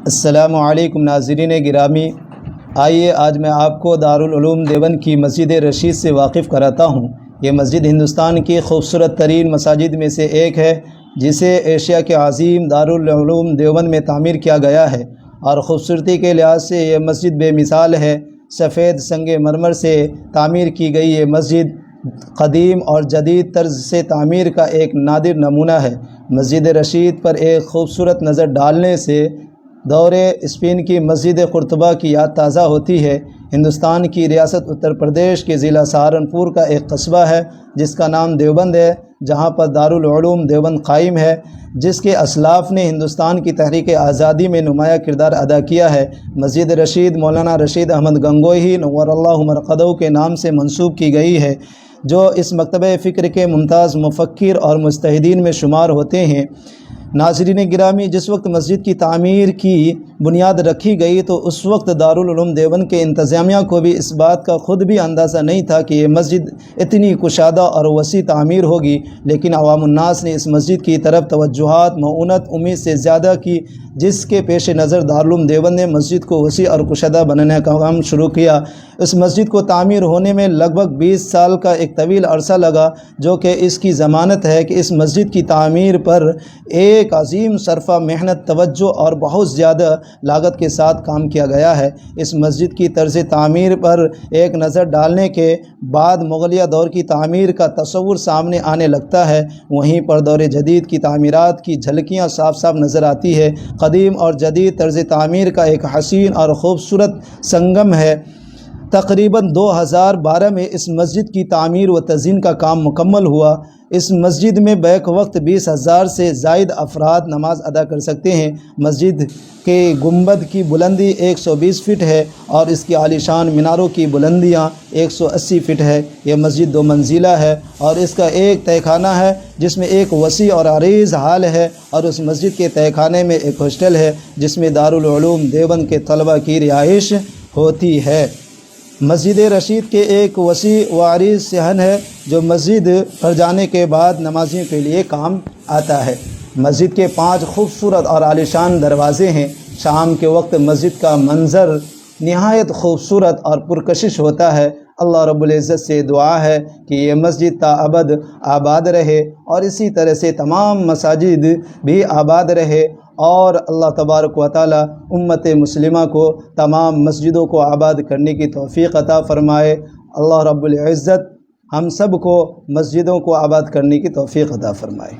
السلام علیکم ناظرین گرامی، آئیے آج میں آپ کو دارالعلوم دیوبند کی مسجد رشید سے واقف کراتا ہوں۔ یہ مسجد ہندوستان کی خوبصورت ترین مساجد میں سے ایک ہے، جسے ایشیا کے عظیم دارالعلوم دیوبند میں تعمیر کیا گیا ہے، اور خوبصورتی کے لحاظ سے یہ مسجد بے مثال ہے۔ سفید سنگ مرمر سے تعمیر کی گئی یہ مسجد قدیم اور جدید طرز سے تعمیر کا ایک نادر نمونہ ہے۔ مسجد رشید پر ایک خوبصورت نظر ڈالنے سے دور اسپین کی مسجد قرطبہ کی یاد تازہ ہوتی ہے۔ ہندوستان کی ریاست اتر پردیش کے ضلع سہارنپور کا ایک قصبہ ہے جس کا نام دیوبند ہے، جہاں پر دارالعلوم دیوبند قائم ہے، جس کے اسلاف نے ہندوستان کی تحریک آزادی میں نمایاں کردار ادا کیا ہے۔ مسجد رشید مولانا رشید احمد گنگوہی نور اللہ مرقدہ کے نام سے منسوب کی گئی ہے، جو اس مکتبہ فکر کے ممتاز مفکر اور مجتہدین میں شمار ہوتے ہیں۔ ناظرین گرامی، جس وقت مسجد کی تعمیر کی بنیاد رکھی گئی تو اس وقت دارالعلوم دیوبند کے انتظامیہ کو بھی اس بات کا خود بھی اندازہ نہیں تھا کہ یہ مسجد اتنی کشادہ اور وسیع تعمیر ہوگی، لیکن عوام الناس نے اس مسجد کی طرف توجہات معونت امید سے زیادہ کی، جس کے پیش نظر دارالعلوم دیوبند نے مسجد کو وسیع اور کشادہ بنانے کا کام شروع کیا۔ اس مسجد کو تعمیر ہونے میں لگ بھگ 20 سال کا ایک طویل عرصہ لگا، جو کہ اس کی ضمانت ہے کہ اس مسجد کی تعمیر پر ایک عظیم صرفہ محنت، توجہ اور بہت زیادہ لاگت کے ساتھ کام کیا گیا ہے۔ اس مسجد کی طرز تعمیر پر ایک نظر ڈالنے کے بعد مغلیہ دور کی تعمیر کا تصور سامنے آنے لگتا ہے، وہیں پر دور جدید کی تعمیرات کی جھلکیاں صاف صاف نظر آتی ہے۔ قدیم اور جدید طرز تعمیر کا ایک حسین اور خوبصورت سنگم ہے۔ تقریباً 2012 میں اس مسجد کی تعمیر و تزئین کا کام مکمل ہوا۔ اس مسجد میں بیک وقت 20,000 سے زائد افراد نماز ادا کر سکتے ہیں۔ مسجد کے گنبد کی بلندی 120 فٹ ہے اور اس کی عالیشان میناروں کی بلندیاں 180 فٹ ہے۔ یہ مسجد 2 منزلہ ہے اور اس کا ایک تہہ خانہ ہے جس میں ایک وسیع اور عریض ہال ہے، اور اس مسجد کے تہہ خانے میں ایک ہاسٹل ہے جس میں دارالعلوم دیوبند کے طلبہ کی رہائش ہوتی ہے۔ مسجد رشید کے ایک وسیع و عریض صحن ہے جو مسجد پر جانے کے بعد نمازیوں کے لیے کام آتا ہے۔ مسجد کے 5 خوبصورت اور عالیشان دروازے ہیں۔ شام کے وقت مسجد کا منظر نہایت خوبصورت اور پرکشش ہوتا ہے۔ اللہ رب العزت سے دعا ہے کہ یہ مسجد تا ابد آباد رہے، اور اسی طرح سے تمام مساجد بھی آباد رہے، اور اللہ تبارک و تعالی امت مسلمہ کو تمام مسجدوں کو آباد کرنے کی توفیق عطا فرمائے۔ اللہ رب العزت ہم سب کو مسجدوں کو آباد کرنے کی توفیق عطا فرمائے۔